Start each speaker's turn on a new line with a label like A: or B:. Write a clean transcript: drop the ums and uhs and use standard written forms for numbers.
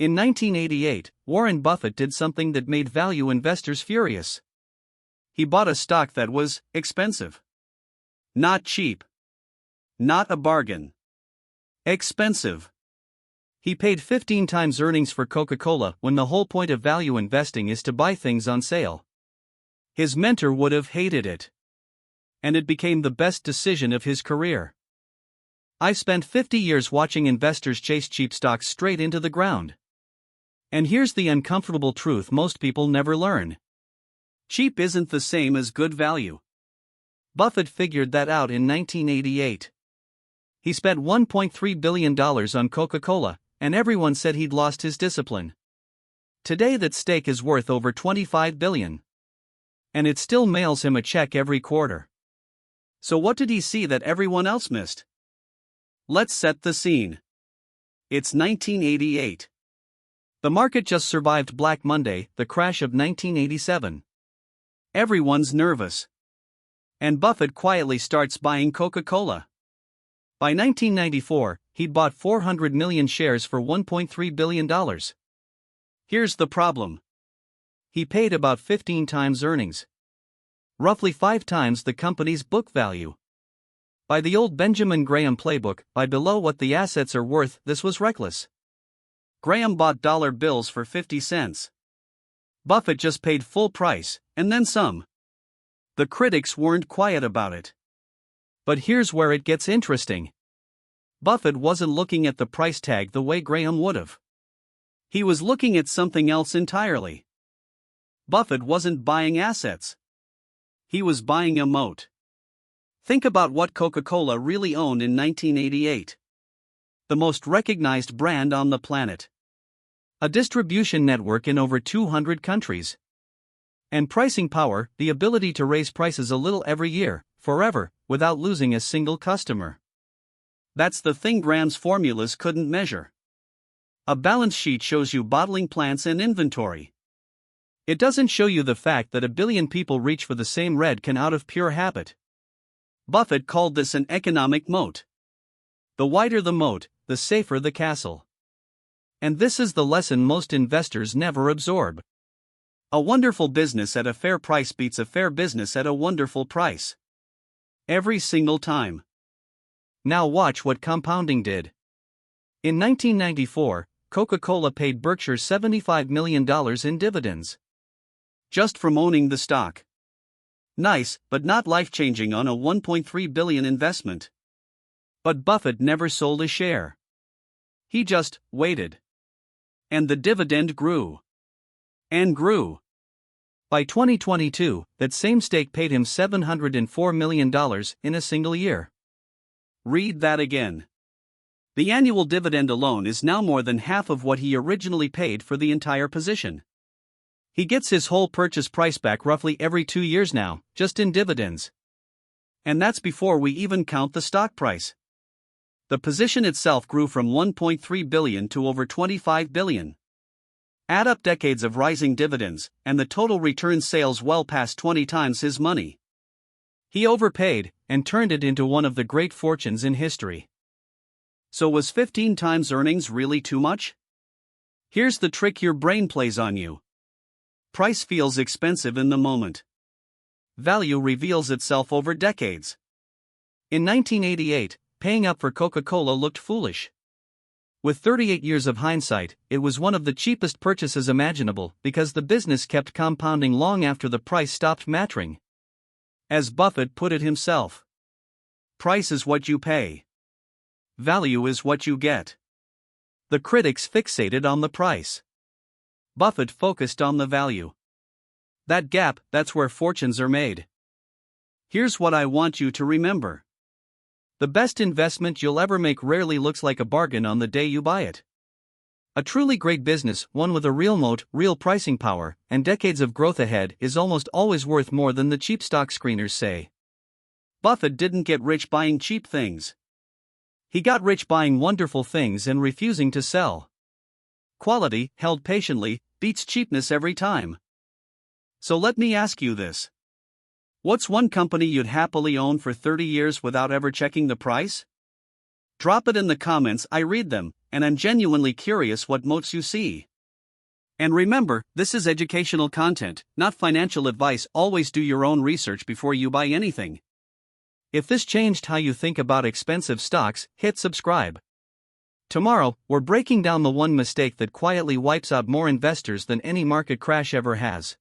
A: In 1988, Warren Buffett did something that made value investors furious. He bought a stock that was expensive. Not cheap. Not a bargain. Expensive. He paid 15 times earnings for Coca-Cola when the whole point of value investing is to buy things on sale. His mentor would have hated it. And it became the best decision of his career. I've spent 50 years watching investors chase cheap stocks straight into the ground. And here's the uncomfortable truth most people never learn. Cheap isn't the same as good value. Buffett figured that out in 1988. He spent $1.3 billion on Coca-Cola, and everyone said he'd lost his discipline. Today that stake is worth over $25 billion. And it still mails him a check every quarter. So what did he see that everyone else missed? Let's set the scene. It's 1988. The market just survived Black Monday, the crash of 1987. Everyone's nervous. And Buffett quietly starts buying Coca-Cola. By 1994, he'd bought 400 million shares for $1.3 billion. Here's the problem. He paid about 15 times earnings. Roughly 5 times the company's book value. By the old Benjamin Graham playbook, by below what the assets are worth, this was reckless. Graham bought dollar bills for 50 cents. Buffett just paid full price, and then some. The critics weren't quiet about it. But here's where it gets interesting. Buffett wasn't looking at the price tag the way Graham would have. He was looking at something else entirely. Buffett wasn't buying assets. He was buying a moat. Think about what Coca-Cola really owned in 1988. The most recognized brand on the planet. A distribution network in over 200 countries. And pricing power, the ability to raise prices a little every year, forever, without losing a single customer. That's the thing Graham's formulas couldn't measure. A balance sheet shows you bottling plants and inventory. It doesn't show you the fact that a billion people reach for the same red can out of pure habit. Buffett called this an economic moat. The wider the moat, the safer the castle. And this is the lesson most investors never absorb. A wonderful business at a fair price beats a fair business at a wonderful price. Every single time. Now watch what compounding did. In 1994, Coca-Cola paid Berkshire $75 million in dividends. Just from owning the stock. Nice, but not life-changing on a $1.3 billion investment. But Buffett never sold a share. He just waited. And the dividend grew. And grew. By 2022, that same stake paid him $704 million in a single year. Read that again. The annual dividend alone is now more than half of what he originally paid for the entire position. He gets his whole purchase price back roughly every 2 years now, just in dividends. And that's before we even count the stock price. The position itself grew from $1.3 billion to over $25 billion. Add up decades of rising dividends, and the total return sails well past 20 times his money. He overpaid, and turned it into one of the great fortunes in history. So was 15 times earnings really too much? Here's the trick your brain plays on you. Price feels expensive in the moment. Value reveals itself over decades. In 1988, paying up for Coca-Cola looked foolish. With 38 years of hindsight, it was one of the cheapest purchases imaginable because the business kept compounding long after the price stopped mattering. As Buffett put it himself, price is what you pay. Value is what you get. The critics fixated on the price. Buffett focused on the value. That gap, that's where fortunes are made. Here's what I want you to remember. The best investment you'll ever make rarely looks like a bargain on the day you buy it. A truly great business, one with a real moat, real pricing power, and decades of growth ahead, is almost always worth more than the cheap stock screeners say. Buffett didn't get rich buying cheap things. He got rich buying wonderful things and refusing to sell. Quality, held patiently, beats cheapness every time. So let me ask you this. What's one company you'd happily own for 30 years without ever checking the price? Drop it in the comments, I read them, and I'm genuinely curious what moats you see. And remember, this is educational content, not financial advice. Always do your own research before you buy anything. If this changed how you think about expensive stocks, hit subscribe. Tomorrow, we're breaking down the one mistake that quietly wipes out more investors than any market crash ever has.